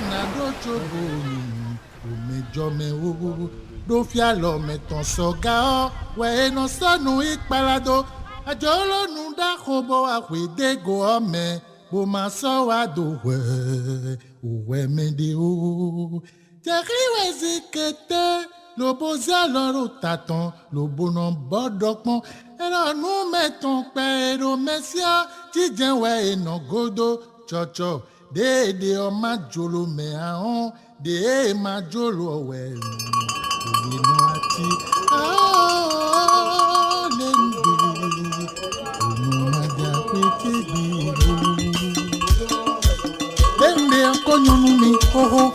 na do chobo o mejo me o do fia lo meton soga o we no sanu ipalado ajolo nu da khobo akwede go ome bo ma so wa do we me de o teri we zikete lo bozia loro taton lo bonon bodokpon ero nu meton pe ero mesia jijen we eno godo chocho de o ma jolo me ahon de ma jolo we ino ati lende ino ma ja pe kebi lende akonyonu mi oho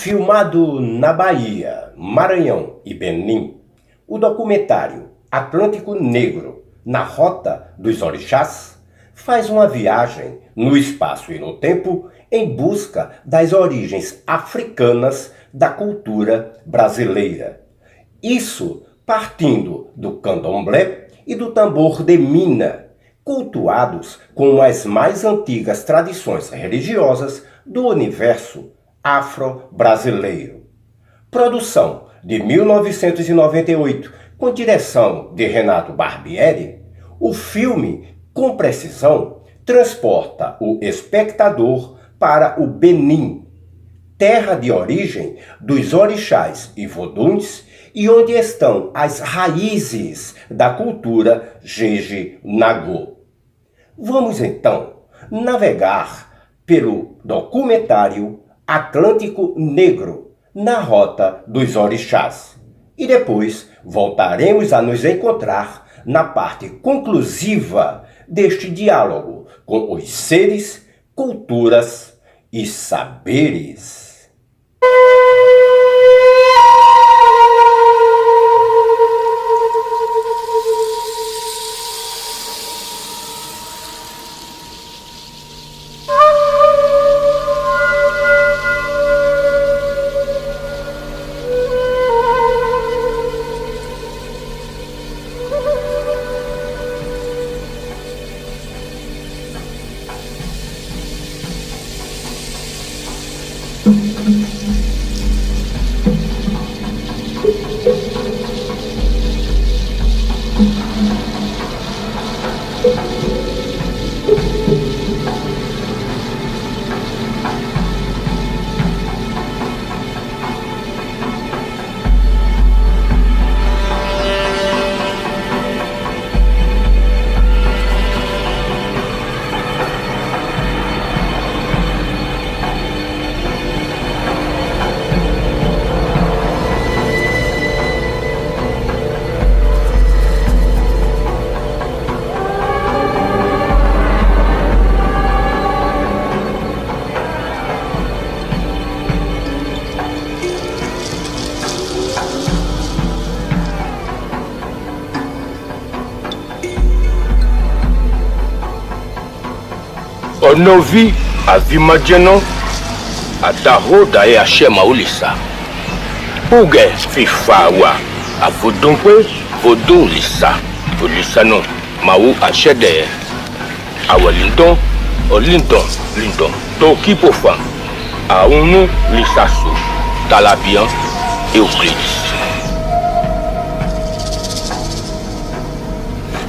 Filmado na Bahia, Maranhão e Benim, o documentário Atlântico Negro, na Rota dos Orixás, faz uma viagem no espaço e no tempo em busca das origens africanas da cultura brasileira. Isso partindo do candomblé e do tambor de mina, cultuados como as mais antigas tradições religiosas do universo afro-brasileiro. Produção de 1998, com direção de Renato Barbieri, o filme, com precisão, transporta o espectador para o Benim, terra de origem dos orixás e voduns e onde estão as raízes da cultura Jeje-Nagô. Vamos então navegar pelo documentário Atlântico Negro, na Rota dos Orixás. E depois voltaremos a nos encontrar na parte conclusiva deste diálogo com os seres, culturas e saberes. novi avimadiano ataroda e achema ulissa. Uge fifawa avudumpe vodun lissa. Ulissa no mau achede. Awalindon olindon lindon. Toki pofan. Aunu lissaço. Talabian Euclides.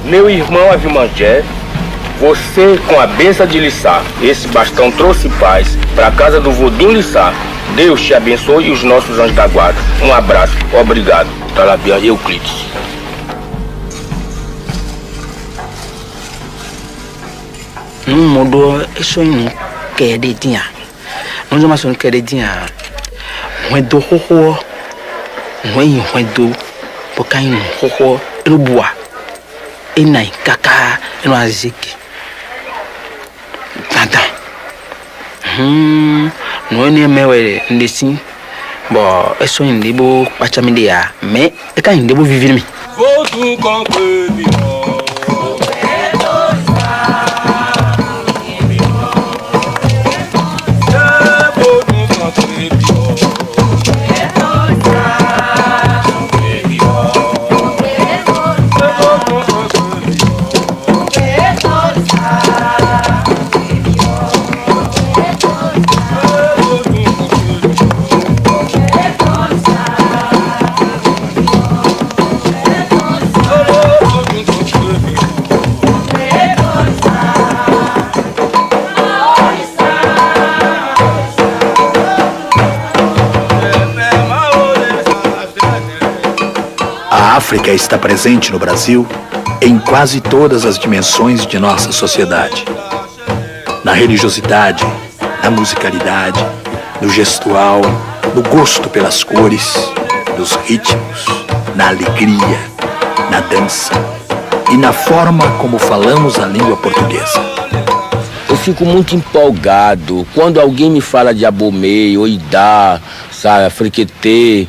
Meu irmão Avimangé, você com a benção de Lissá, esse bastão trouxe paz para a casa do Vodun Lissá. Deus te abençoe e os nossos anjos da guarda. Um abraço, obrigado. Talabian Euclides. Não mudou, isso não quer de dia. Não mais não quer de dia. Não é do horror. Não é do porque não horror. Ele boa. Inai kaka no aziki tata no ene mewe ndesi bo eso ndibo pachamidia me e ka ndibo vivir mi Vodun conclave. A África está presente no Brasil em quase todas as dimensões de nossa sociedade. Na religiosidade, na musicalidade, no gestual, no gosto pelas cores, nos ritmos, na alegria, na dança e na forma como falamos a língua portuguesa. Eu fico muito empolgado quando alguém me fala de Abomey, Oidá, sabe, Friquetê,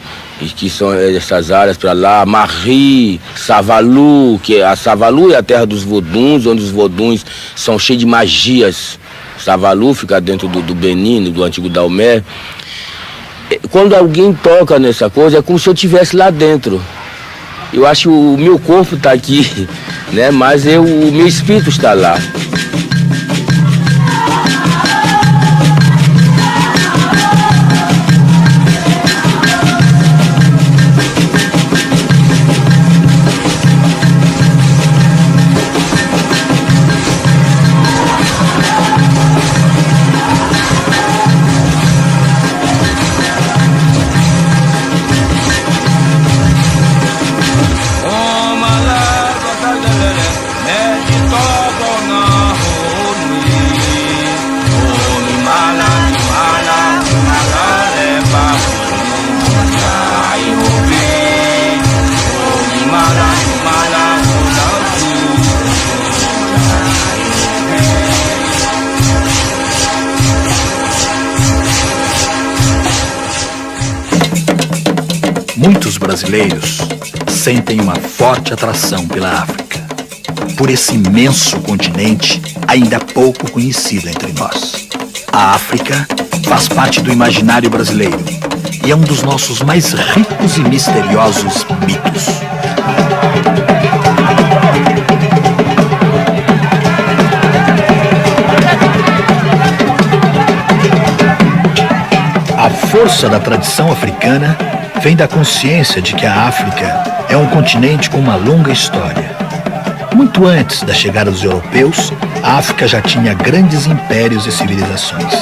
que são essas áreas para lá, Marri, Savalu, que a Savalu é a terra dos voduns, onde os voduns são cheios de magias. Savalu fica dentro do Benin, do antigo Daomé. Quando alguém toca nessa coisa, é como se eu estivesse lá dentro. Eu acho que o meu corpo está aqui, né? Mas o meu espírito está lá. Muitos brasileiros sentem uma forte atração pela África, por esse imenso continente ainda pouco conhecido entre nós. A África faz parte do imaginário brasileiro e é um dos nossos mais ricos e misteriosos mitos. A força da tradição africana vem da consciência de que a África é um continente com uma longa história. Muito antes da chegada dos europeus, a África já tinha grandes impérios e civilizações.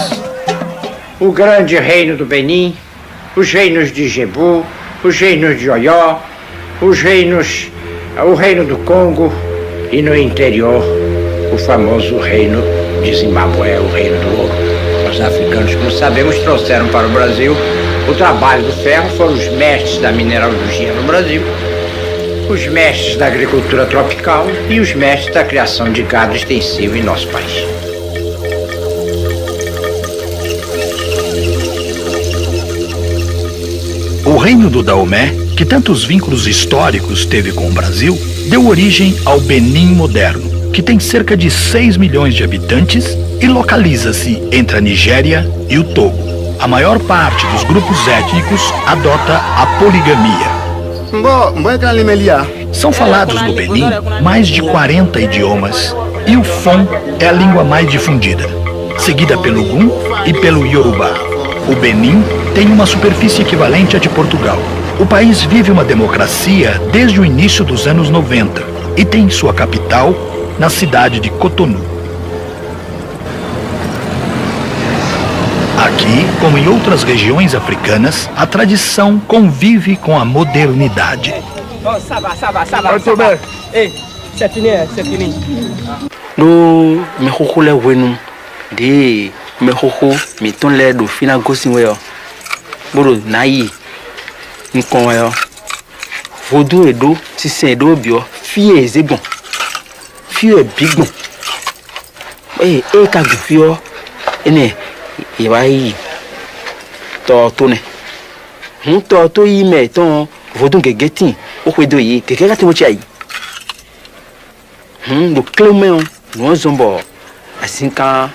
O grande reino do Benin, os reinos de Jebu, os reinos de Oió, o reino do Congo e no interior o famoso reino de Zimbábue, o reino do ouro. Os africanos, como sabemos, trouxeram para o Brasil o trabalho do ferro, foram os mestres da mineralogia no Brasil, os mestres da agricultura tropical e os mestres da criação de gado extensivo em nosso país. O reino do Daomé, que tantos vínculos históricos teve com o Brasil, deu origem ao Benin moderno, que tem cerca de 6 milhões de habitantes e localiza-se entre a Nigéria e o Togo. A maior parte dos grupos étnicos adota a poligamia. São falados no Benin mais de 40 idiomas e o Fon é a língua mais difundida, seguida pelo Gum e pelo Yorubá. O Benin tem uma superfície equivalente à de Portugal. O país vive uma democracia desde o início dos anos 90 e tem sua capital na cidade de Cotonou. Aqui, como em outras regiões africanas, a tradição convive com a modernidade. No mehoko le wenu de mehoko miton le do fina gosin we boro nayi nkon yo vodu edo tisen edo bio fie ezegbon fie bigbon ka gufio ene ibai to ne to yi me ton vodu gegetin o kwedo yi keke ka te mo chai do clement no zombo assim ka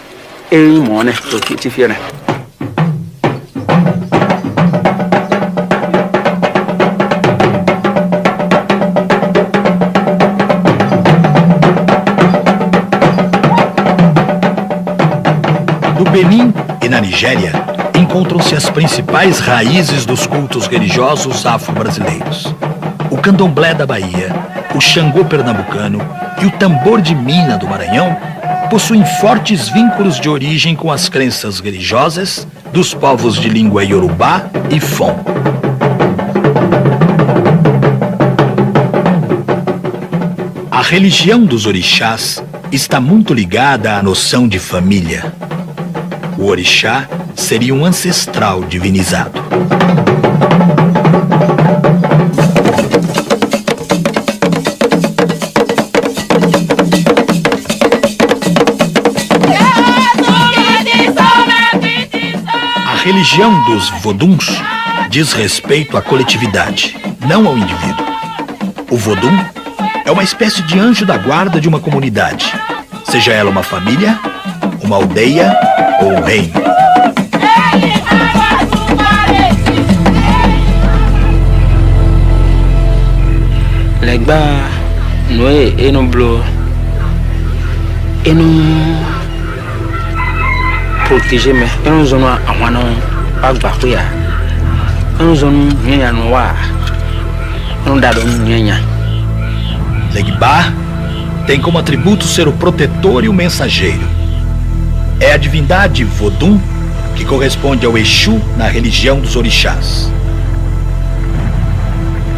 mo ne to ti fie ne. No Benin e na Nigéria encontram-se as principais raízes dos cultos religiosos afro-brasileiros. O candomblé da Bahia, o Xangô pernambucano e o tambor de Mina do Maranhão possuem fortes vínculos de origem com as crenças religiosas dos povos de língua Yorubá e Fon. A religião dos orixás está muito ligada à noção de família. O orixá seria um ancestral divinizado. A religião dos voduns diz respeito à coletividade, não ao indivíduo. O vodum é uma espécie de anjo da guarda de uma comunidade, seja ela uma família, uma aldeia ou um reino. Legba noe enoblo enu protéger me enu zono awano agba kuya enu zono nyanya no wa enu dado nyanya. Legba tem como atributo ser o protetor e o mensageiro. É a divindade Vodum que corresponde ao Exu na religião dos orixás.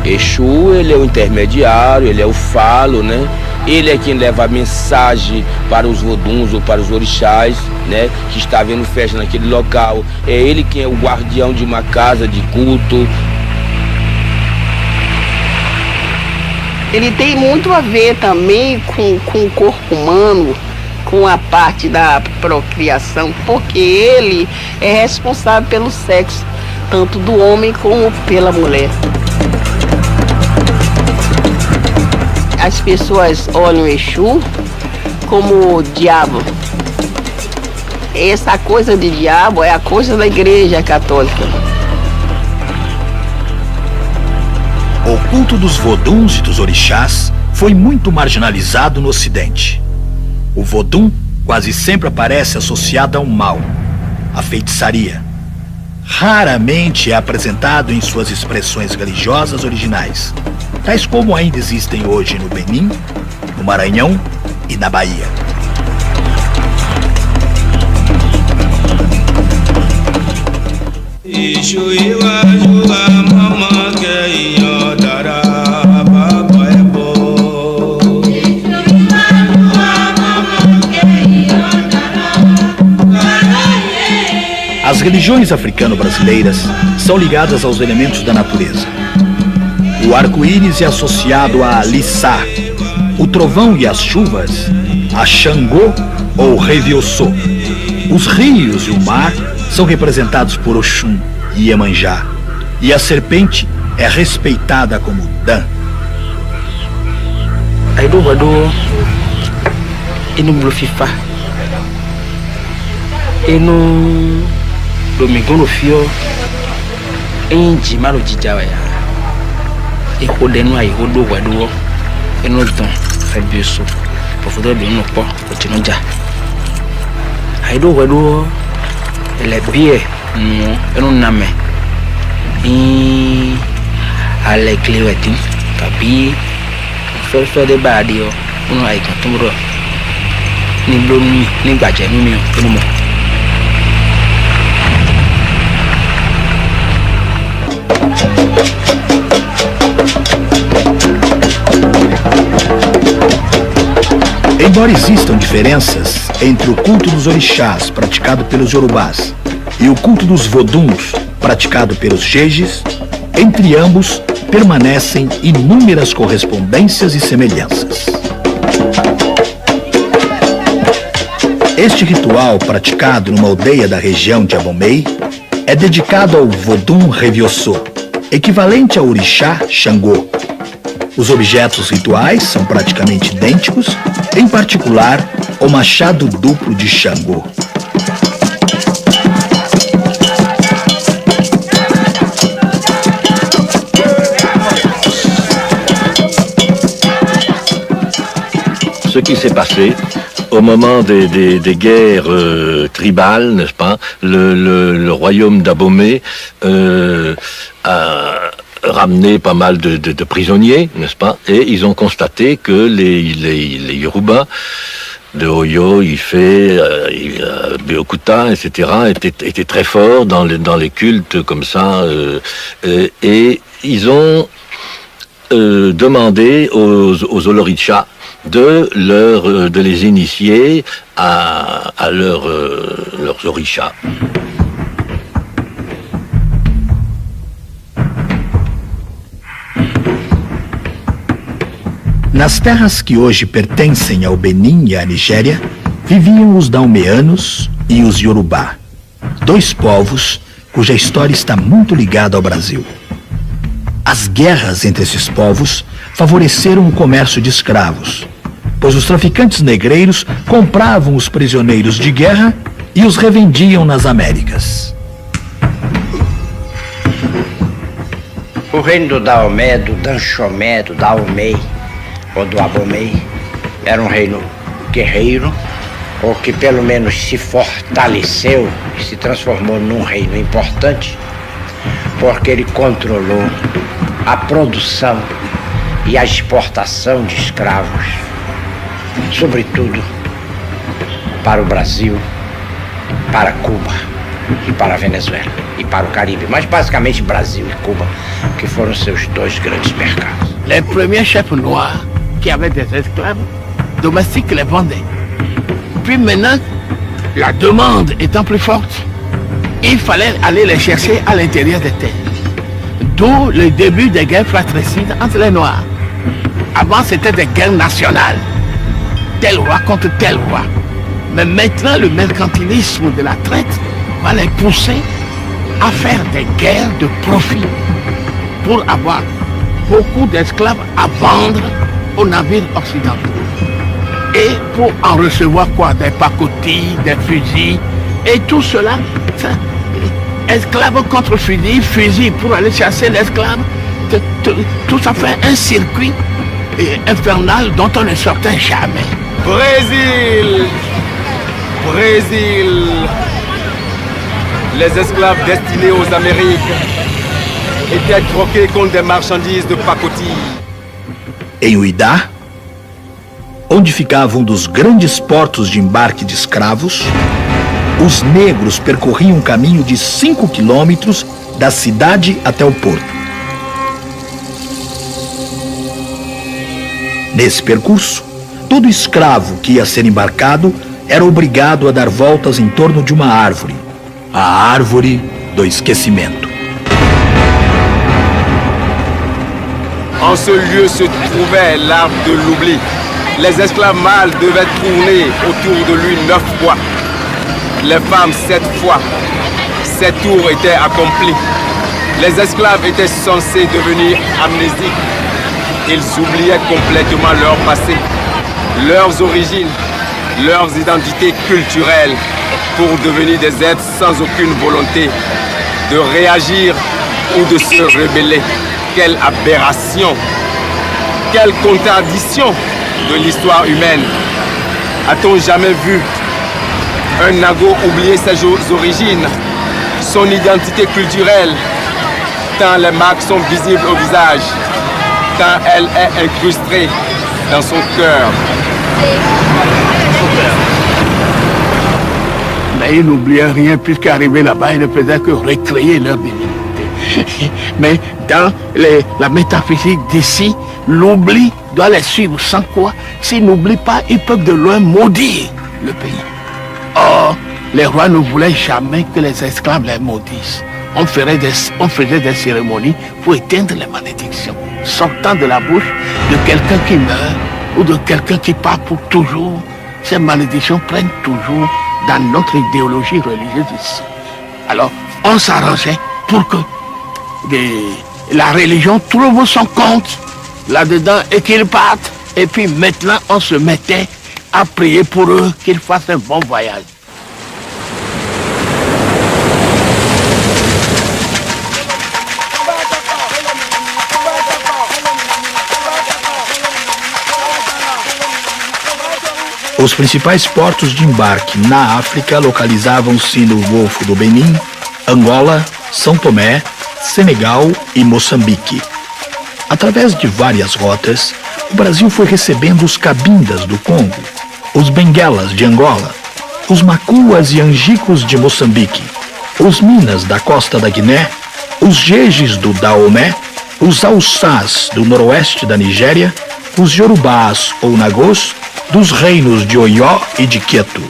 Exu, ele é o intermediário, ele é o falo, né? Ele é quem leva a mensagem para os voduns ou para os orixás, né? Que está havendo festa naquele local. É ele quem é o guardião de uma casa de culto. Ele tem muito a ver também com o corpo humano, com a parte da procriação, porque ele é responsável pelo sexo, tanto do homem como pela mulher. As pessoas olham o Exu como o diabo. Essa coisa de diabo é a coisa da Igreja Católica. O culto dos voduns e dos orixás foi muito marginalizado no Ocidente. O vodum quase sempre aparece associado ao mal, à feitiçaria. Raramente é apresentado em suas expressões religiosas originais, tais como ainda existem hoje no Benin, no Maranhão e na Bahia. As religiões africano-brasileiras são ligadas aos elementos da natureza. O arco-íris é associado a Lissá, o trovão e as chuvas a Xangô ou Revioçô. Os rios e o mar são representados por Oxum e Iemanjá, e a serpente é respeitada como Dan. e no blo FIFA e no domingo no fio em jimaro jijawa ya e rodeno aí rodo guado e no don fabioso por foto de no po o tinoja aí do guado ele bie no e no name e ale clewetin kabi fe de badio uno aí kan tumro ni blomi ni gbaje mi o no mo. Embora existam diferenças entre o culto dos orixás, praticado pelos Yorubás, e o culto dos voduns, praticado pelos Jejes, entre ambos permanecem inúmeras correspondências e semelhanças. Este ritual, praticado numa aldeia da região de Abomey, é dedicado ao Vodun Revioso, equivalente ao orixá Xangô. Os objetos rituais são praticamente idênticos, em particular o machado duplo de Xangô. Ce qui s'est passé au moment des guerres tribales, n'est-ce pas, le royaume d'Abomey a ramené pas mal de prisonniers, n'est-ce pas, et ils ont constaté que les Yoruba de Oyo, Ifé, Beokuta, etc., étaient très forts dans les cultes comme ça, et ils ont demandé aux Olorichas de les initier à leurs orixás. Nas terras que hoje pertencem ao Benin e à Nigéria, viviam os Daomeanos e os Yorubá, dois povos cuja história está muito ligada ao Brasil. As guerras entre esses povos favoreceram o comércio de escravos, pois os traficantes negreiros compravam os prisioneiros de guerra e os revendiam nas Américas. O reino do Daomé, do Danxomé, do Daomei ou do Abomey era um reino guerreiro, ou que pelo menos se fortaleceu e se transformou num reino importante, porque ele controlou a produção e a exportação de escravos, sobretudo para o Brasil, para Cuba e para a Venezuela e para o Caribe, mas basicamente Brasil e Cuba, que foram seus dois grandes mercados. Les premiers chefs noirs qui avaient des esclaves domestiques les vendaient. Puis maintenant, la demande étant plus forte, il fallait aller les chercher à l'intérieur des terres. D'où le début des guerres fratricides entre les Noirs. Avant, c'était des guerres nationales. Tel roi contre tel roi. Mais maintenant, le mercantilisme de la traite va les pousser à faire des guerres de profit pour avoir beaucoup d'esclaves à vendre aux navires occidentaux. Et pour en recevoir quoi? Des pacotilles, des fusils, et tout cela, esclaves contre fusils, fusils pour aller chasser l'esclave, tout ça fait un circuit infernal dont on ne sortait jamais. Brésil! Brésil! Les esclaves destinés aux Amériques étaient troqués contre des marchandises de pacotille. Em Uidá, onde ficava dos grandes portos de embarque de escravos, os negros percorriam um caminho de 5 quilômetros da cidade até o porto. Nesse percurso, todo escravo que ia ser embarcado era obrigado a dar voltas em torno de uma árvore, a árvore do esquecimento. En ce lieu se trouvait l'arbre de l'oubli. Les esclaves mâles devaient tourner autour de lui 9 fois. Les femmes 7 fois. 7 tours étaient accomplis. Les esclaves étaient censés devenir amnésiques. Ils oubliaient complètement leur passé, leurs origines leurs identités culturelles pour devenir des êtres sans aucune volonté de réagir ou de se rebeller. Quelle aberration, quelle contradiction de l'histoire humaine. A-t-on jamais vu un Nago oublier ses origines, son identité culturelle, tant les marques sont visibles au visage, tant elle est incrustée dans son cœur. Mais ils n'oubliaient rien puisqu'arrivé là-bas, ils ne faisaient que recréer leur divinité. Mais dans la métaphysique d'ici, l'oubli doit les suivre, sans quoi, s'ils n'oublient pas, ils peuvent de loin maudire le pays. Or, les rois ne voulaient jamais que les esclaves les maudissent. On faisait des cérémonies pour éteindre les malédictions, sortant de la bouche de quelqu'un qui meurt ou de quelqu'un qui part pour toujours. Ces malédictions prennent toujours dans notre idéologie religieuse ici. Alors, on s'arrangeait pour que la religion trouve son compte là-dedans et qu'ils partent. Et puis maintenant, on se mettait à prier pour eux, qu'ils fassent un bon voyage. Os principais portos de embarque na África localizavam-se no Golfo do Benin, Angola, São Tomé, Senegal e Moçambique. Através de várias rotas, o Brasil foi recebendo os cabindas do Congo, os benguelas de Angola, os macuas e angicos de Moçambique, os minas da costa da Guiné, os jejes do Daomé, os alçás do noroeste da Nigéria, os yorubás ou nagôs dos reinos de Oió e de Queto.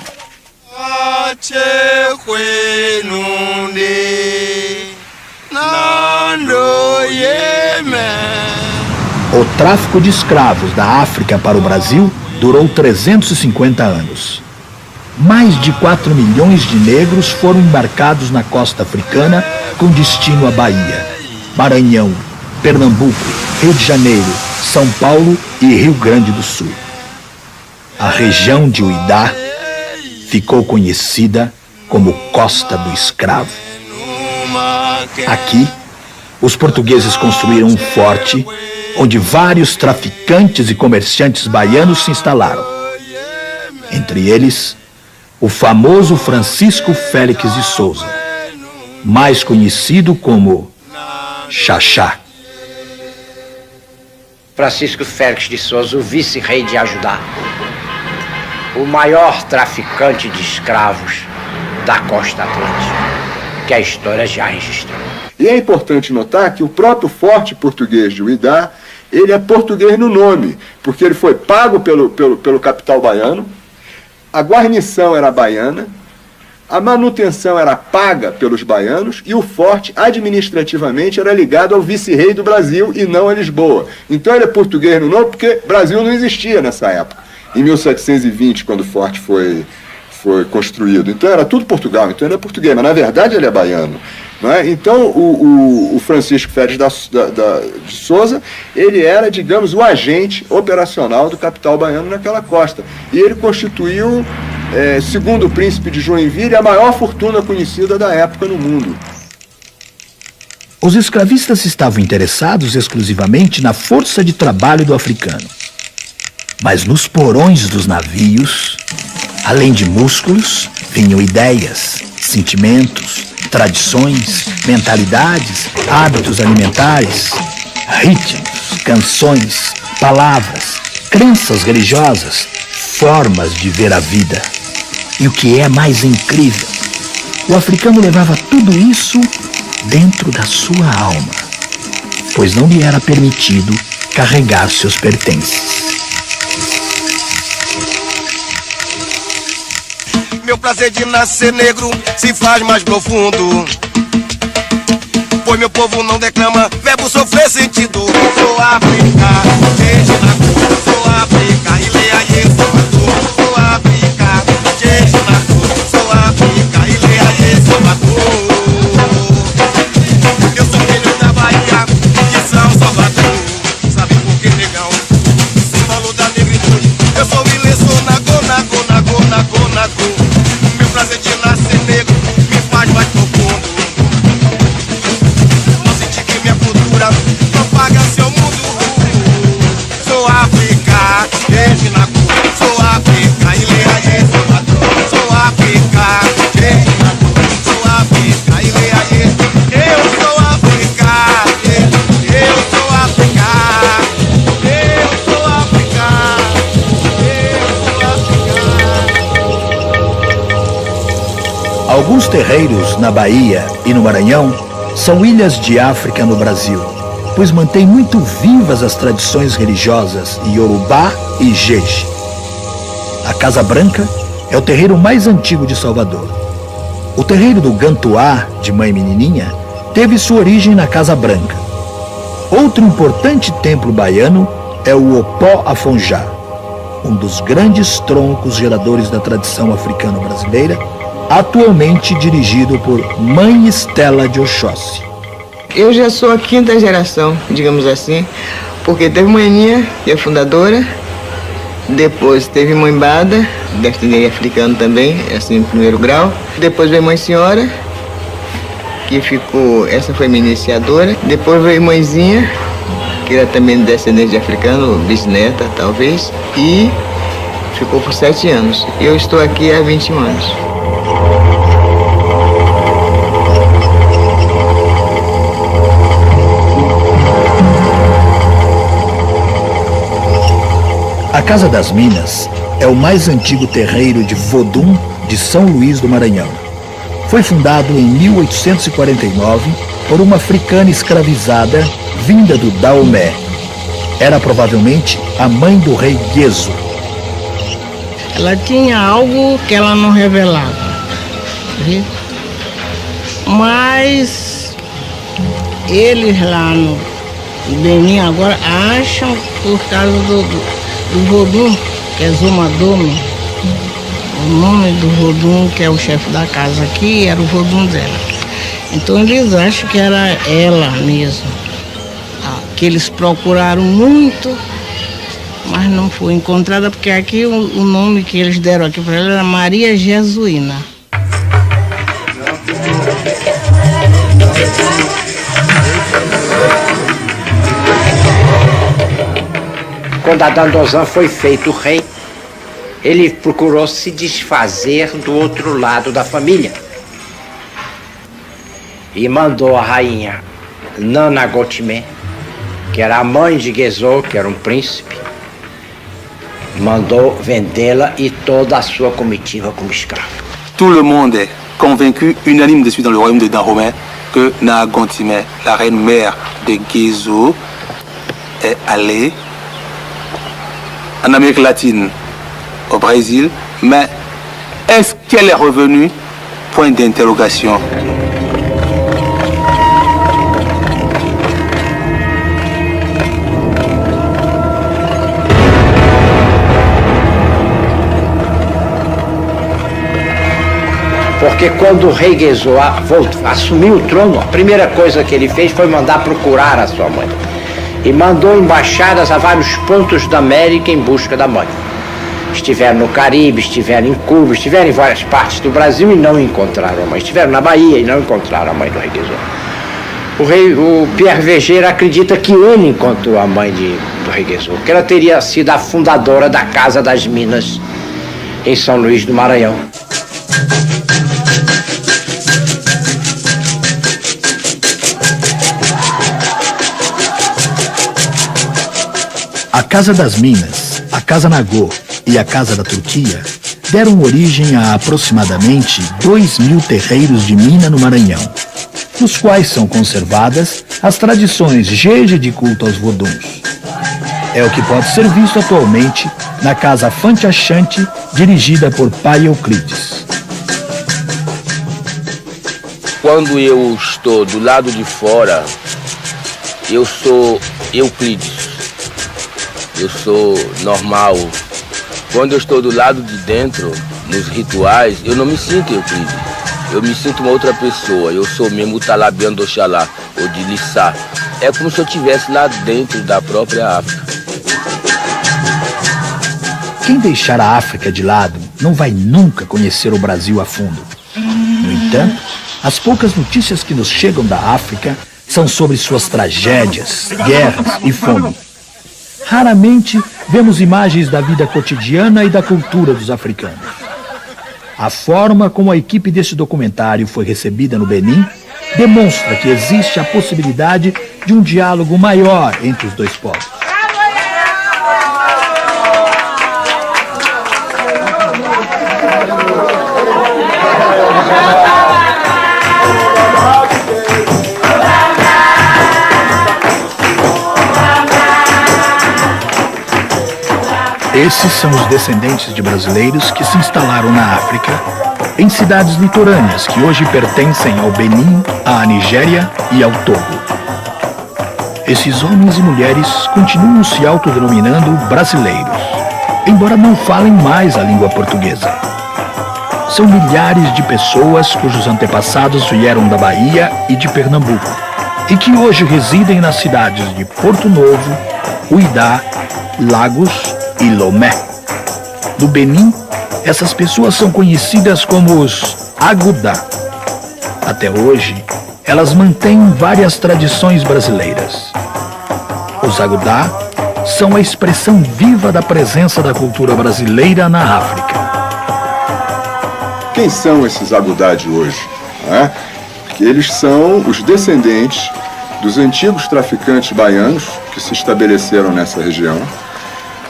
O tráfico de escravos da África para o Brasil durou 350 anos. Mais de 4 milhões de negros foram embarcados na costa africana com destino à Bahia, Maranhão, Pernambuco, Rio de Janeiro, São Paulo e Rio Grande do Sul. A região de Uidá ficou conhecida como Costa do Escravo. Aqui, os portugueses construíram um forte onde vários traficantes e comerciantes baianos se instalaram. Entre eles, o famoso Francisco Félix de Souza, mais conhecido como Xaxá. Francisco Félix de Souza, o vice-rei de Ajudá, o maior traficante de escravos da costa atlântica, que a história já registrou. E é importante notar que o próprio forte português de Uidá, ele é português no nome, porque ele foi pago pelo capital baiano, a guarnição era baiana, a manutenção era paga pelos baianos e o forte, administrativamente, era ligado ao vice-rei do Brasil e não a Lisboa. Então ele é português no nome porque Brasil não existia nessa época. Em 1720, quando o forte foi construído. Então era tudo Portugal, então ele é português, mas na verdade ele é baiano. Não é? Então o Francisco Félix de Souza, ele era, digamos, o agente operacional do capital baiano naquela costa. E ele constituiu, segundo o príncipe de Joinville, a maior fortuna conhecida da época no mundo. Os escravistas estavam interessados exclusivamente na força de trabalho do africano. Mas nos porões dos navios, além de músculos, vinham ideias, sentimentos, tradições, mentalidades, hábitos alimentares, ritmos, canções, palavras, crenças religiosas, formas de ver a vida. E o que é mais incrível, o africano levava tudo isso dentro da sua alma, pois não lhe era permitido carregar seus pertences. Meu prazer de nascer negro se faz mais profundo, pois meu povo não declama verbo sofrer sentido. Sou África, desde na cor, sou África, Ileaie, Salvador. Sou África, desde na cor, sou África, Ileaie, Salvador. Eu sou filho da Bahia, de São Salvador. Sabe por que, negão? Símbolo da negritude. Eu sou Ilê, sou Nagô, Nagô, Nagô. Alguns terreiros na Bahia e no Maranhão são ilhas de África no Brasil, pois mantém muito vivas as tradições religiosas Yorubá e Jeje. A Casa Branca é o terreiro mais antigo de Salvador. O terreiro do Gantuá, de Mãe Menininha, teve sua origem na Casa Branca. Outro importante templo baiano é o Opó Afonjá, um dos grandes troncos geradores da tradição africano-brasileira, atualmente dirigido por Mãe Estela de Oxóssi. Eu já sou a 5ª geração, digamos assim, porque teve Mãezinha, que é fundadora, depois teve Mãe Bada, descendente africano também, assim, no 1º grau, depois veio Mãe Senhora, que ficou, essa foi minha iniciadora, depois veio Mãezinha, que era também descendente de africano, bisneta talvez, e ficou por 7 anos. Eu estou aqui há 21 anos. A Casa das Minas é o mais antigo terreiro de Vodum de São Luís do Maranhão. Foi fundado em 1849 por uma africana escravizada vinda do Daomé. Era provavelmente a mãe do rei Guezo. Ela tinha algo que ela não revelava, viu? Mas eles lá no Benin agora acham por causa do Vodum, que é Zomadono. O nome do Vodum, que é o chefe da casa aqui, era o Vodum dela. Então eles acham que era ela mesmo. Que eles procuraram muito, mas não foi encontrada, porque aqui o nome que eles deram aqui para ela era Maria Jesuína. Quando Adandozan foi feito rei, ele procurou se desfazer do outro lado da família. E mandou a rainha Nana Gotimé, que era a mãe de Guezo, que era um príncipe, mandou vendê-la e toda a sua comitiva como escravo. Tout le monde est convaincu, unanime dessus dans le royaume de Dahomey, que Nahagontimé, la reine mère de Guezo, est allée en Amérique latine, au Brésil, mais est-ce qu'elle est revenue? Point d'interrogation. Porque quando o rei Guezo assumiu o trono, a primeira coisa que ele fez foi mandar procurar a sua mãe. E mandou embaixadas a vários pontos da América em busca da mãe. Estiveram no Caribe, estiveram em Cuba, estiveram em várias partes do Brasil e não encontraram a mãe. Estiveram na Bahia e não encontraram a mãe do rei Guezo. O Pierre Vegeira acredita que ele encontrou a mãe do rei Guezo, que ela teria sido a fundadora da Casa das Minas em São Luís do Maranhão. A Casa das Minas, a Casa Nagô e a Casa da Turquia deram origem a aproximadamente 2.000 terreiros de mina no Maranhão, nos quais são conservadas as tradições jeje de culto aos voduns. É o que pode ser visto atualmente na Casa Fante Achante, dirigida por Pai Euclides. Quando eu estou do lado de fora, eu sou Euclides. Eu sou normal. Quando eu estou do lado de dentro, nos rituais, eu não me sinto Euclides. Eu me sinto uma outra pessoa. Eu sou mesmo o Talabiano do Oxalá, ou de Lissá. É como se eu estivesse lá dentro da própria África. Quem deixar a África de lado não vai nunca conhecer o Brasil a fundo. No entanto, as poucas notícias que nos chegam da África são sobre suas tragédias, guerras e fome. Raramente vemos imagens da vida cotidiana e da cultura dos africanos. A forma como a equipe desse documentário foi recebida no Benin demonstra que existe a possibilidade de um diálogo maior entre os dois povos. Esses são os descendentes de brasileiros que se instalaram na África, em cidades litorâneas que hoje pertencem ao Benin, à Nigéria e ao Togo. Esses homens e mulheres continuam se autodenominando brasileiros, embora não falem mais a língua portuguesa. São milhares de pessoas cujos antepassados vieram da Bahia e de Pernambuco, e que hoje residem nas cidades de Porto Novo, Uidá, Lagos e Lomé. No Benin, essas pessoas são conhecidas como os Agudá. Até hoje, elas mantêm várias tradições brasileiras. Os Agudá são a expressão viva da presença da cultura brasileira na África. Quem são esses Agudá de hoje? Eles são os descendentes dos antigos traficantes baianos que se estabeleceram nessa região,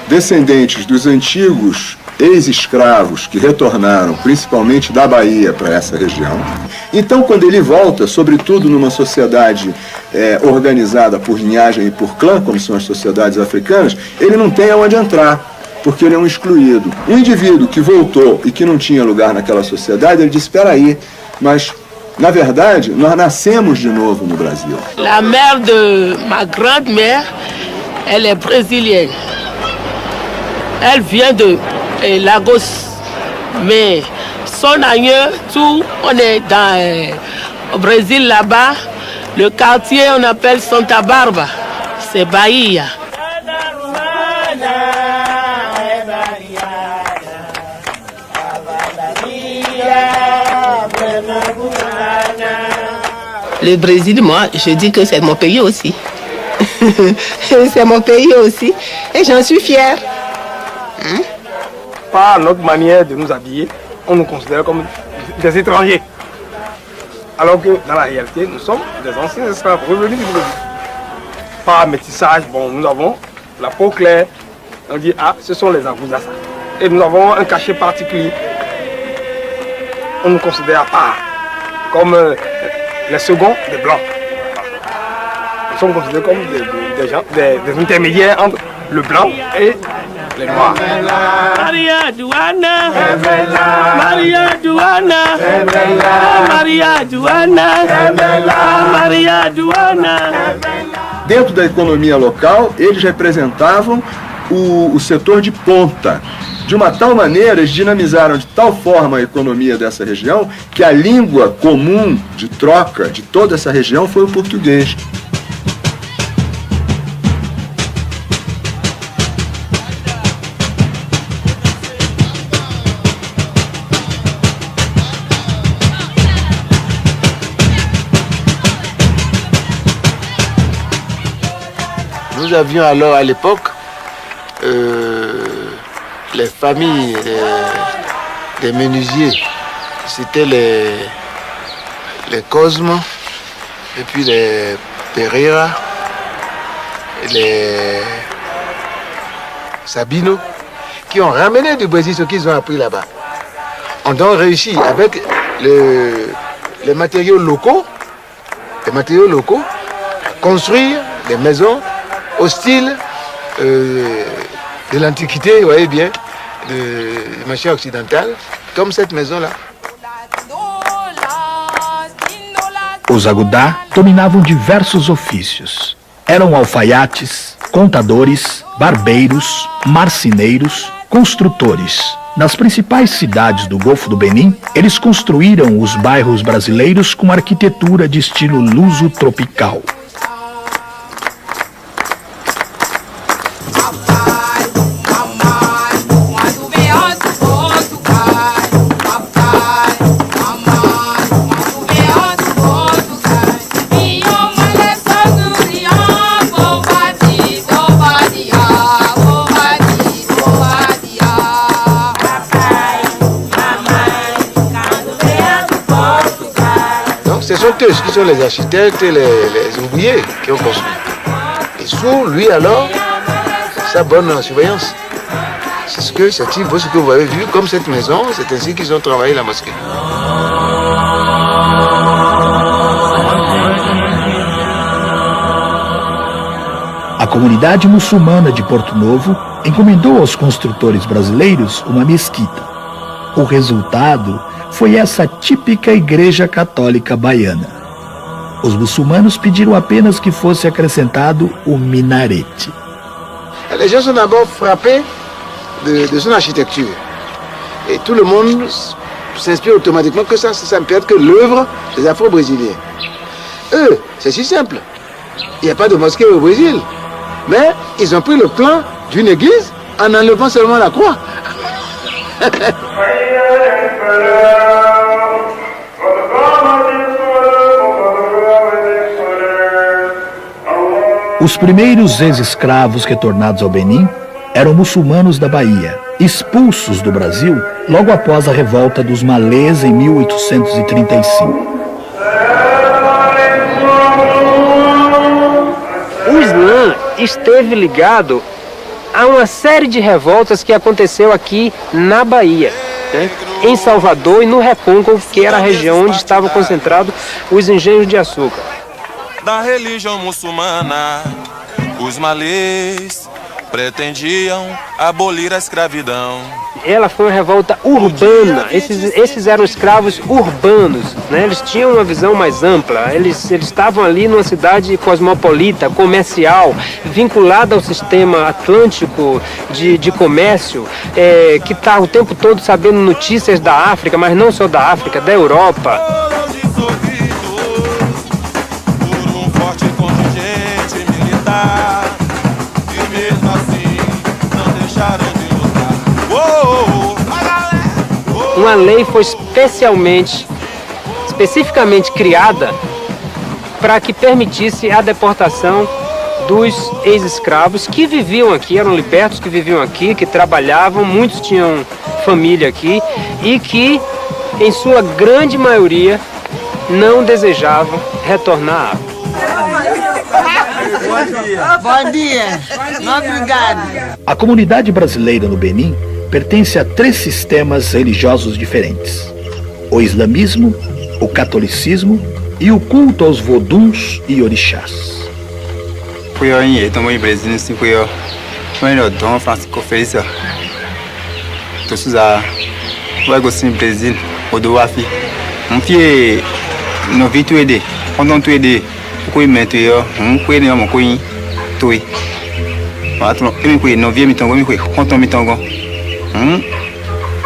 descendentes dos antigos ex-escravos que retornaram principalmente da Bahia para essa região. Então, quando ele volta, sobretudo numa sociedade organizada por linhagem e por clã, como são as sociedades africanas, ele não tem aonde entrar, porque ele é um excluído. Um indivíduo que voltou e que não tinha lugar naquela sociedade, ele disse, espera aí, mas na verdade, nós nascemos de novo no Brasil. La mère de ma grande-mère, elle est brésilienne. Elle vient de Lagos, mais son aïeux, tout, on est au Brésil là-bas, le quartier on appelle Santa Bárbara, c'est Bahia. Le Brésil, moi, je dis que c'est mon pays aussi. C'est mon pays aussi, et j'en suis fière. Par notre manière de nous habiller, on nous considère comme des étrangers. Alors que dans la réalité, nous sommes des anciens esclaves revenus du Brésil. Par métissage, bon, nous avons la peau claire. On dit, ah, ce sont les Agudá. Et nous avons un cachet particulier. On nous considère pas comme les seconds des Blancs. Nous sommes considérés comme des intermédiaires entre le blanc et les noirs. Maria Joana, Maria Joana, Maria Joana, Maria Joana. Dentro da economia local, eles representavam o setor de ponta. De uma tal maneira, eles dinamizaram de tal forma a economia dessa região que a língua comum de troca de toda essa região foi o português. Nous avions alors à l'époque les familles des menuisiers. C'était les Cosmo, et puis les Pereira, les Sabino, qui ont ramené du Brésil ce qu'ils ont appris là-bas. On a donc réussi avec les matériaux locaux, construire des maisons au style de l'Antiquité, vous voyez bien, de machine occidentale, comme cette maison-là. Os Agudá dominavam diversos ofícios. Eram alfaiates, contadores, barbeiros, marceneiros, construtores. Nas principais cidades do Golfo do Benin, eles construíram os bairros brasileiros com arquitetura de estilo luso-tropical. Ce sont eux qui sont les architectes et les ouvriers qui ont construit. Et sous lui alors, sa bonne surveillance. C'est ce que vous avez vu comme cette maison, c'est ainsi qu'ils ont travaillé la mosquée. A comunidade muçulmana de Porto Novo encomendou aos construtores brasileiros uma mesquita. O resultado foi essa típica igreja católica baiana. Os muçulmanos pediram apenas que fosse acrescentado o minarete. Les gens sont d'abord frappés de son architecture. Et tout le monde s'inspire automatiquement que ça ne peut être que l'œuvre des Afro-Brésiliens. Eux, c'est si simple. Il n'y a pas de mosquée au Brésil. Mais ils ont pris le plan d'une église en enlevant seulement la croix. Os primeiros ex-escravos retornados ao Benin eram muçulmanos da Bahia, expulsos do Brasil logo após a revolta dos malês em 1835. O Islã esteve ligado a uma série de revoltas que aconteceu aqui na Bahia, né? Em Salvador e no Recôncavo, que era a região onde estavam concentrados os engenhos de açúcar. Da religião muçulmana, os malês pretendiam abolir a escravidão. Ela foi uma revolta urbana. Esses eram escravos urbanos, né? Eles tinham uma visão mais ampla. Eles estavam ali numa cidade cosmopolita, comercial, vinculada ao sistema atlântico de comércio, que está o tempo todo sabendo notícias da África, mas não só da África, da Europa. Uma lei foi especificamente criada para que permitisse a deportação dos ex-escravos que viviam aqui, eram libertos que viviam aqui, que trabalhavam, muitos tinham família aqui e que, em sua grande maioria, não desejavam retornar à África. Bom dia. Obrigado. A comunidade brasileira no Benin pertence a 3 sistemas religiosos diferentes: o islamismo, o catolicismo e o culto aos voduns e orixás. Fui eu em Brasil, sim, fui eu. Fui eu, Dom Francisco Feliz. Tô suzá. Vai gostar do Brasil, o do Afi. Fui no Vitor Ede, quando tu Ede, o cuimento eu, fui no meu cuim, tu. Mas eu me fui, não vi me tongo, me fui, quanto me tongo.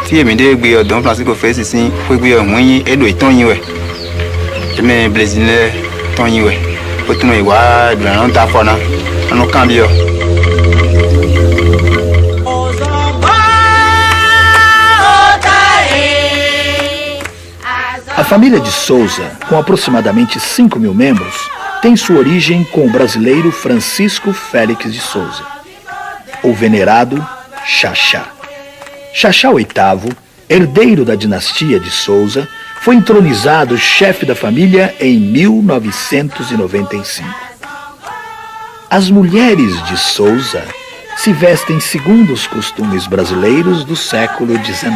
Fie me de gbe Dom Francisco Feliz sim, foi gbe ruim e do iton yin we. Me Brésilien ton yin we. O tu no igual, não tá fora, não cambio. A família de Souza, com aproximadamente 5.000 membros, tem sua origem com o brasileiro Francisco Félix de Souza, o venerado Xaxá. Xaxá VIII, herdeiro da dinastia de Souza, foi entronizado chefe da família em 1995. As mulheres de Souza se vestem segundo os costumes brasileiros do século XIX.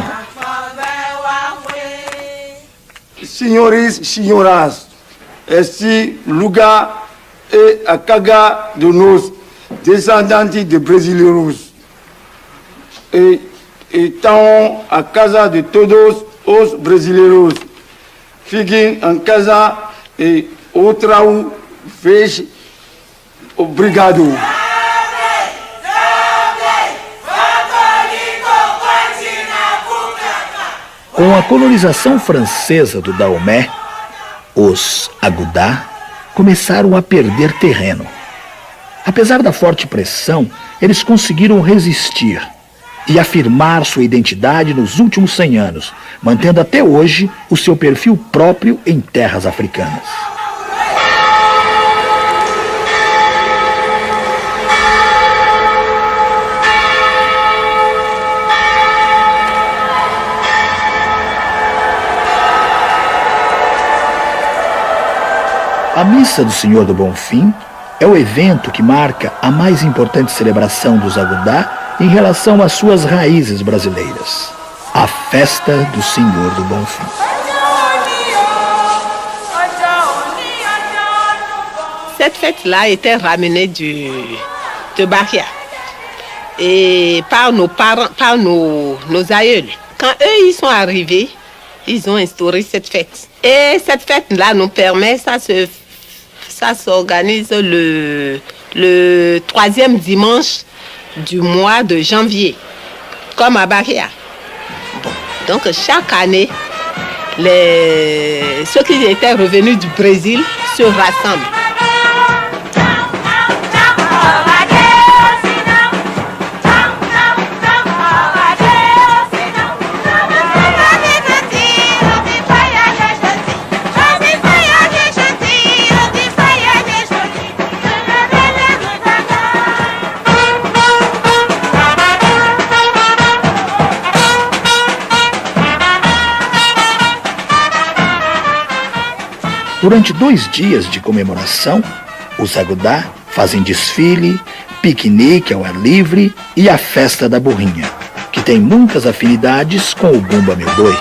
Senhores e senhoras, este lugar é a casa de nós, descendentes de brasileiros. Então, a casa de todos os brasileiros. Fiquem em casa e outra vez. Obrigado. Com a colonização francesa do Dahomey, os Agudá começaram a perder terreno. Apesar da forte pressão, eles conseguiram resistir e afirmar sua identidade nos últimos 100 anos, mantendo até hoje o seu perfil próprio em terras africanas. A Missa do Senhor do Bonfim é o evento que marca a mais importante celebração dos Agudá em relação às suas raízes brasileiras, a Festa do Senhor do Bonfim. Cette fête-là était ramenée de Bahia. Et par nos parents, par nos aïeuls. Quand eux, ils sont arrivés, ils ont instauré cette fête. Et cette fête-là nous permet, ça s'organise le 3e dimanche du mois de janvier, comme à Bahia. Bon. Donc chaque année, ceux qui étaient revenus du Brésil se rassemblent. Durante 2 dias de comemoração, os Agudá fazem desfile, piquenique ao ar livre e a festa da burrinha, que tem muitas afinidades com o Bumba Meu Boi.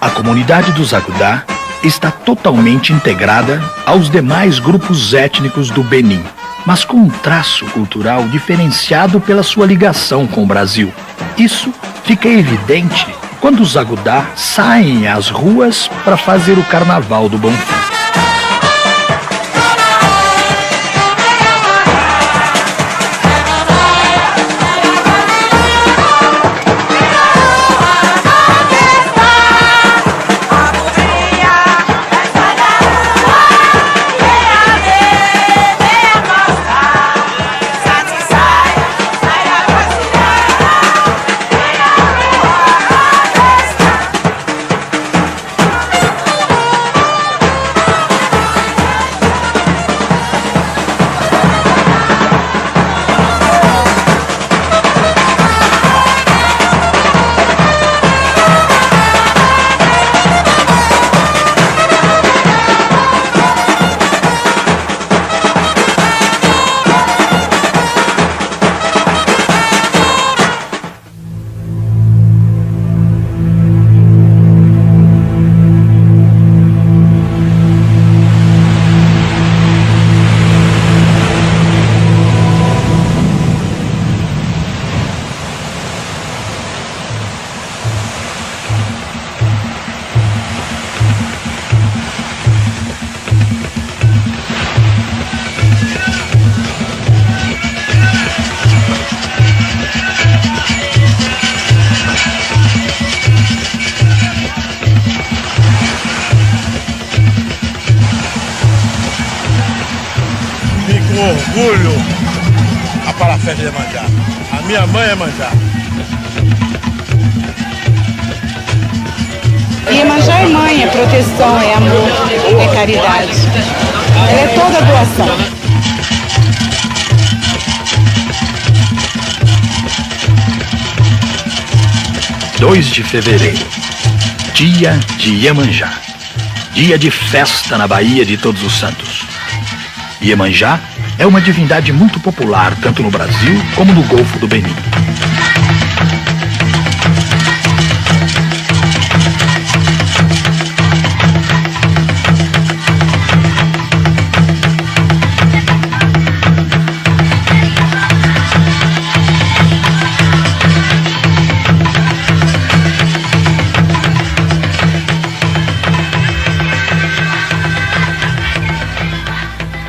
A comunidade dos Agudá está totalmente integrada aos demais grupos étnicos do Benin, mas com um traço cultural diferenciado pela sua ligação com o Brasil. Isso fica evidente quando os Agudá saem às ruas para fazer o Carnaval do Bonfim. Orgulho a Parafé de Iemanjá. A minha mãe é Iemanjá. Iemanjá é mãe, é proteção, é amor, é caridade. Ela é toda doação. 2 de fevereiro, dia de Iemanjá, dia de festa na Baía de Todos os Santos. Iemanjá é uma divindade muito popular tanto no Brasil como no Golfo do Benin.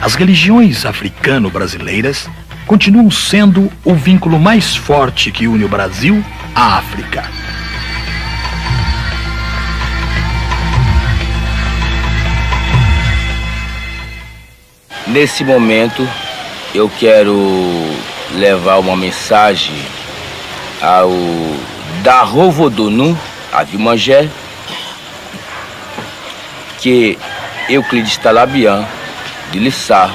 As religiões africano-brasileiras continuam sendo o vínculo mais forte que une o Brasil à África. Nesse momento, eu quero levar uma mensagem ao Darovodonu, a Vimangé, que Euclides Talabian, de Lissá,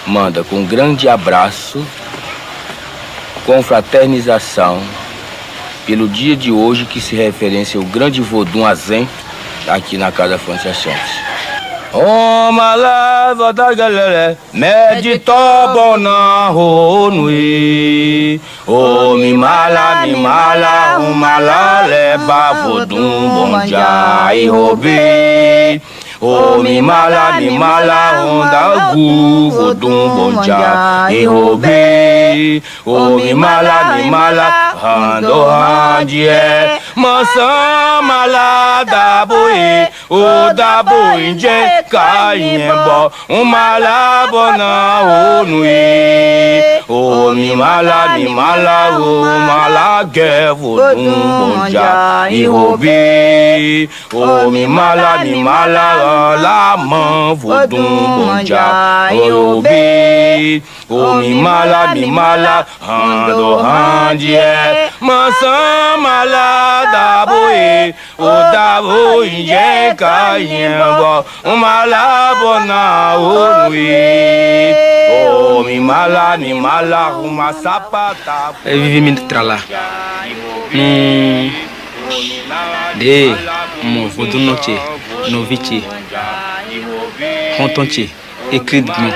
manda com um grande abraço, com fraternização, pelo dia de hoje que se referencia ao grande Vodun Azen, aqui na casa Fante Chante. O malava da galera, medito bona honui. O mi mala, o mala leva vodum bonja e robi. O mi mala, onda gu vodum bonja e robi. O mi mala, hando handie. Maçã malada boi, o da boi de caimbo, malabona onui. O mi mala, o mala gevo bonja e robi. O mi mala, la mão vodum bonja e robi. O mi mala, ando handie. Maçã malada boi, o da boi de caimbo, malabona onui. O mi mala, uma sapata. Eu vivi me tralá. De mon vodu noche, novici, contonti, écrit de nous.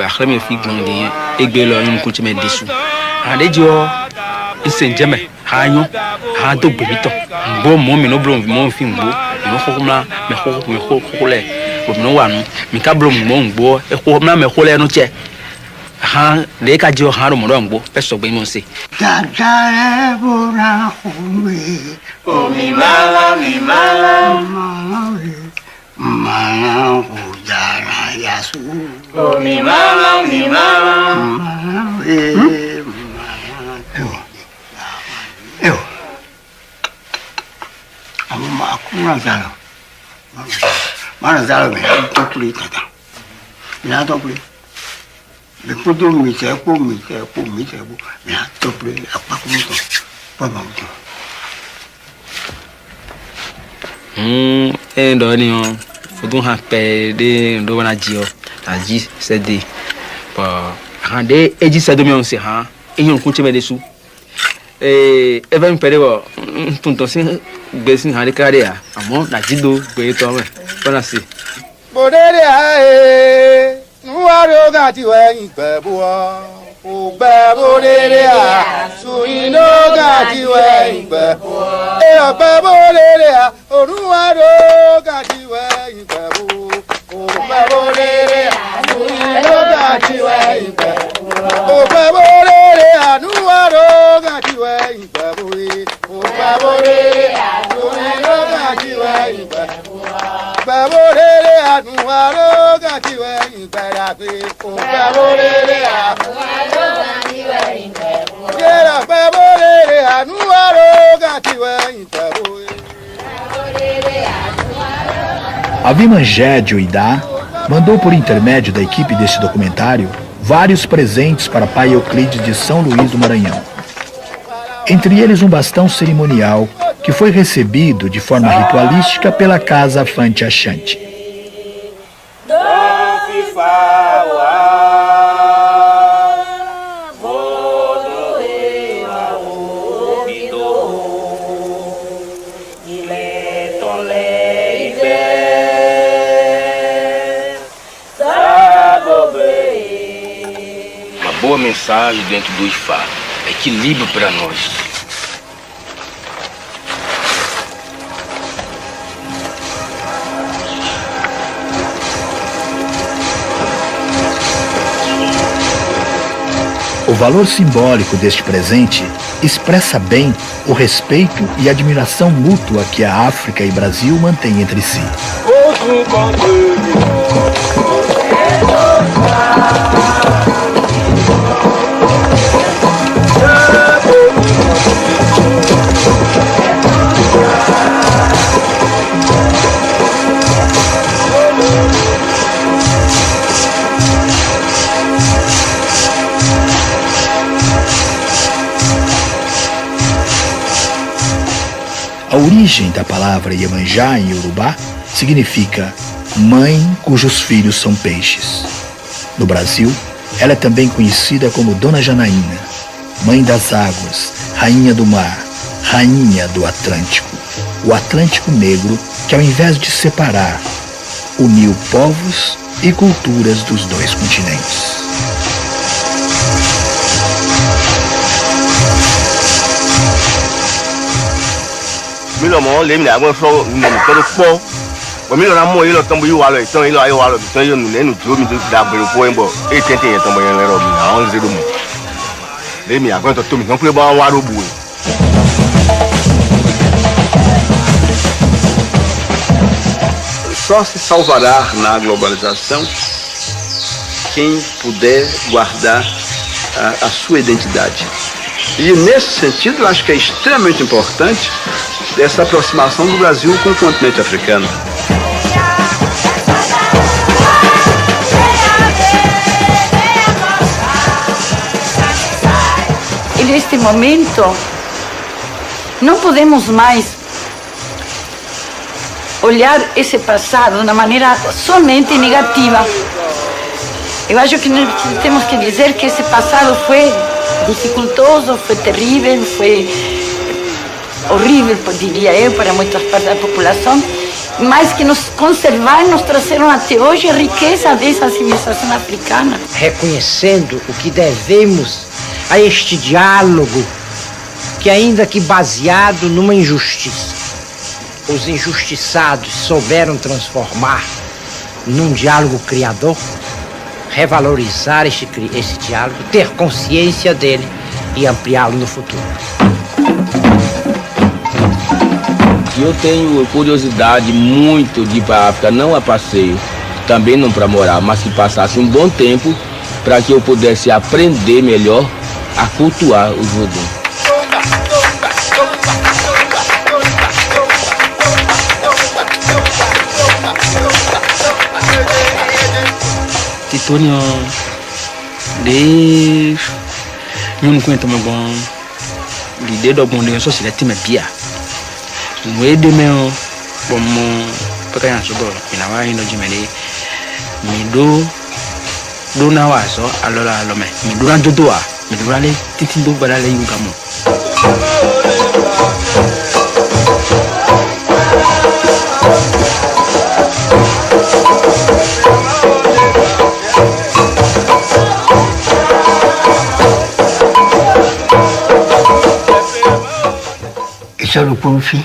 Après mes filles grandies, et belle on continue mes dessous. Adedio, il s'est jamais. Hanyo, hanto bebito. Bo mo mi no blom mo fi mbo. No khokuma me khokole. Bo no wanu. Mi ka blom mo mbo e khokuma me khole no che. Ha le ka jo ha ro mo ro mbo. Pe so gbe mo se. Dada bora khumwe. O mi mala, Mana ujara yasu. O mi mala. Eu. Aku nazalo. Mana zalo me tokuli tata. Mina tokuli. Me podo mi se po. Mina tokuli apa kumoto. Pama uto. Ndo ni on. Fodun ha pe de ndo wana jio. Ta ji se de. Pa hande eji se do mi on se ha. Eyon kunche me desu. Even perewo tonton sin gbesin hande kare ya. Amo na jido gbe to me. Bona si. Bodere ae. Nuwaro gati we igbebu o gbe bodere a. Suino gati we igbebu. E gbe bodere a. Onuwaro gati we igbebu. O gbe bodere a. Suino gati we igbebu. O gbe bodere a. Nuwaro gati we igbebu. O gbe bodere a. Suino gati we igbebu. Baborere anuaro gati we imperape. O baborere anuaro gati we imperape. Yera baborere anuaro gati we imperape. A Vimangé de Uidá mandou por intermédio da equipe desse documentário vários presentes para Pai Euclides de São Luís do Maranhão. Entre eles um bastão cerimonial que foi recebido de forma ritualística pela Casa Fante Achante. Uma boa mensagem dentro do Ifá. Equilíbrio para nós. O valor simbólico deste presente expressa bem o respeito e admiração mútua que a África e Brasil mantêm entre si. A origem da palavra Iemanjá em Iorubá significa mãe cujos filhos são peixes. No Brasil, ela é também conhecida como Dona Janaína, mãe das águas, rainha do mar, rainha do Atlântico, o Atlântico Negro, que ao invés de separar, uniu povos e culturas dos dois continentes. Só se salvará na globalização quem puder guardar a sua identidade. E nesse sentido, eu acho que é extremamente importante essa aproximação do Brasil com o continente africano. E neste momento, não podemos mais olhar esse passado de uma maneira somente negativa. Eu acho que temos que dizer que esse passado foi dificultoso, foi terrível, foi horrível, diria eu, para muitas partes da população, mas que nos conservaram, nos trouxeram até hoje a riqueza dessa civilização africana. Reconhecendo o que devemos a este diálogo, que ainda que baseado numa injustiça, os injustiçados souberam transformar num diálogo criador, revalorizar esse diálogo, ter consciência dele e ampliá-lo no futuro. Eu tenho curiosidade muito de ir para a África, não a passeio, também não para morar, mas que passasse um bom tempo para que eu pudesse aprender melhor a cultuar o voodoo. Titonio de não conta meu bom de do bom de só se time pia no é de meu bom para ganhar sobre na vai no jimene me do na wa so alora lo me durante doa me durale titin do barale yugamo. Isso é o curufi,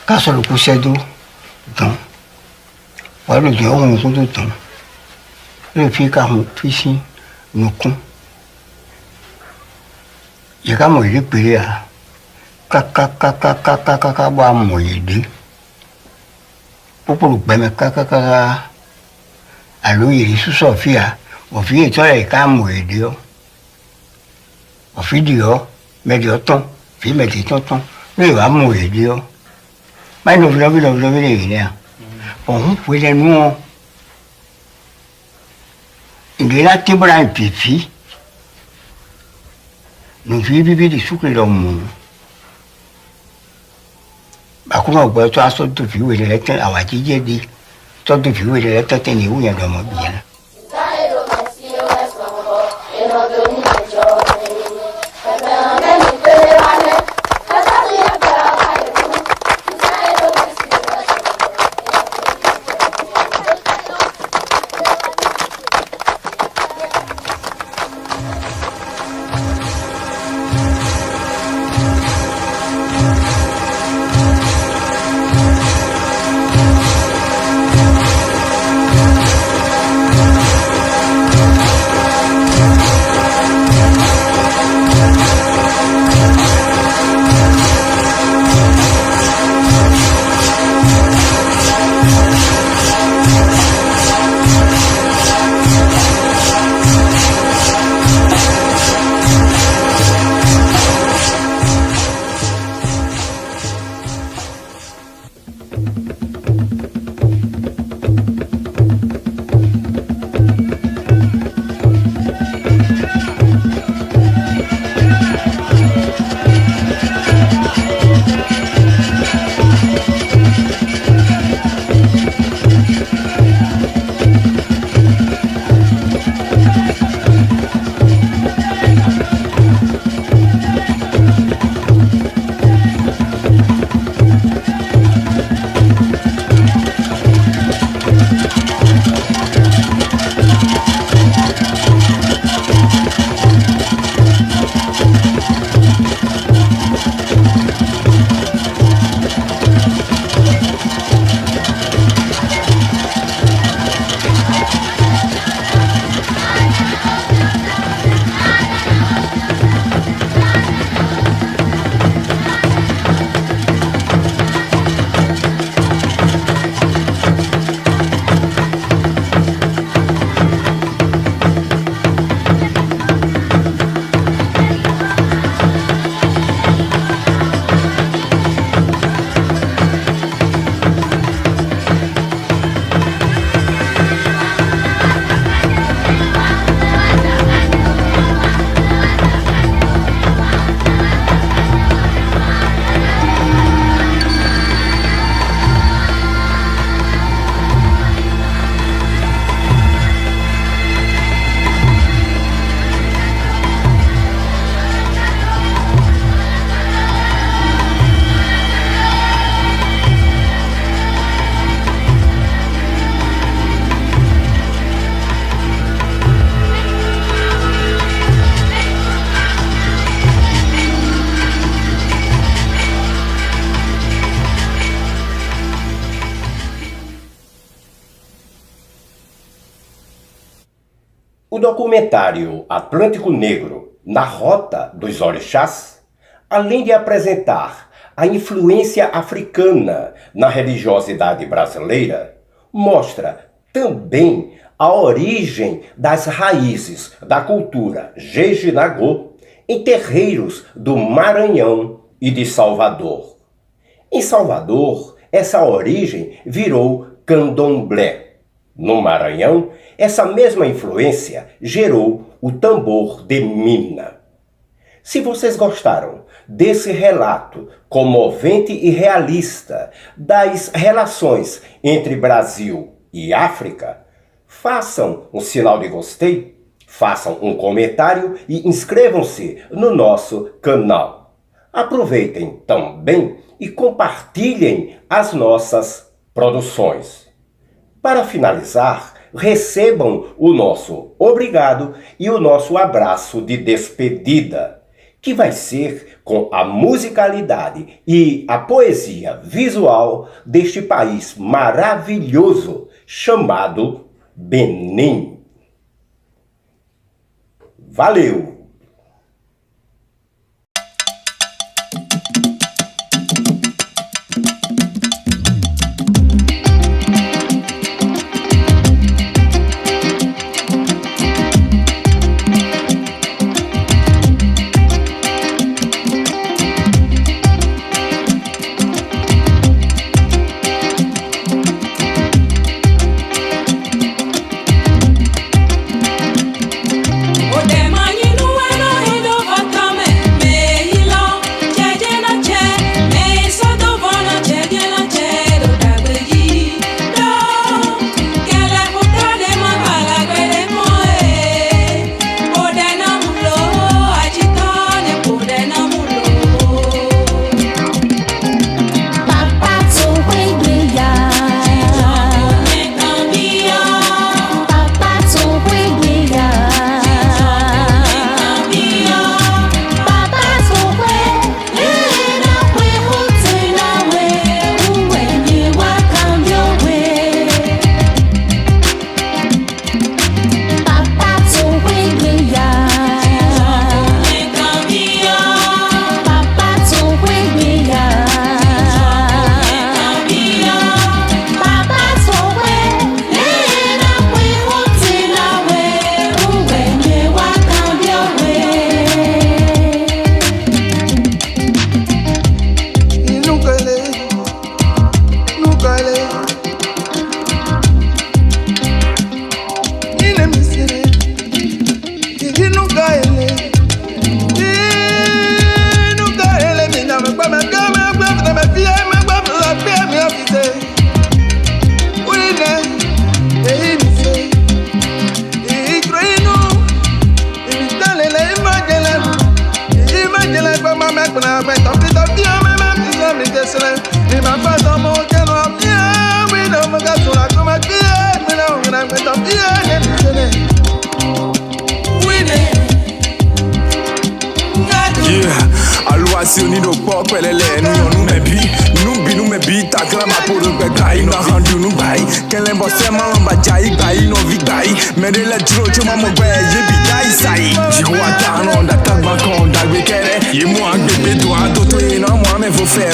caso o cucedo, então, olha o dia um do então, ele fica fisim no com, chegamos de peria, cacacacacacacacaca moide, popolo bem cacacaca, a lui isso Sofia, o filho só é cá moide, o filho meio tom, filho meio tom. Bây giờ mùi đi không? Mấy lúc đó đi nè. Còn không phải là nuông. Người ta tìm ra một phí. Nó phí đi suốt cái đầu mù. Bà cũng không có cho số tôi phí về để lấy ở ngoài chỉ dễ đi. Cho tôi phí về để lấy tới tên nhiều nhà đồ mà bị vậy. documentário Atlântico Negro, na Rota dos Orixás, além de apresentar a influência africana na religiosidade brasileira, mostra também a origem das raízes da cultura Jeje-Nagô em terreiros do Maranhão e de Salvador. Em Salvador, essa origem virou candomblé. No Maranhão, essa mesma influência gerou o tambor de Mina. Se vocês gostaram desse relato comovente e realista das relações entre Brasil e África, façam um sinal de gostei, façam um comentário e inscrevam-se no nosso canal. Aproveitem também e compartilhem as nossas produções. Para finalizar, recebam o nosso obrigado e o nosso abraço de despedida, que vai ser com a musicalidade e a poesia visual deste país maravilhoso chamado Benin. Valeu!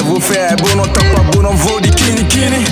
Vou faire, bon, non, t'as pas bon, on vaut des kini kini.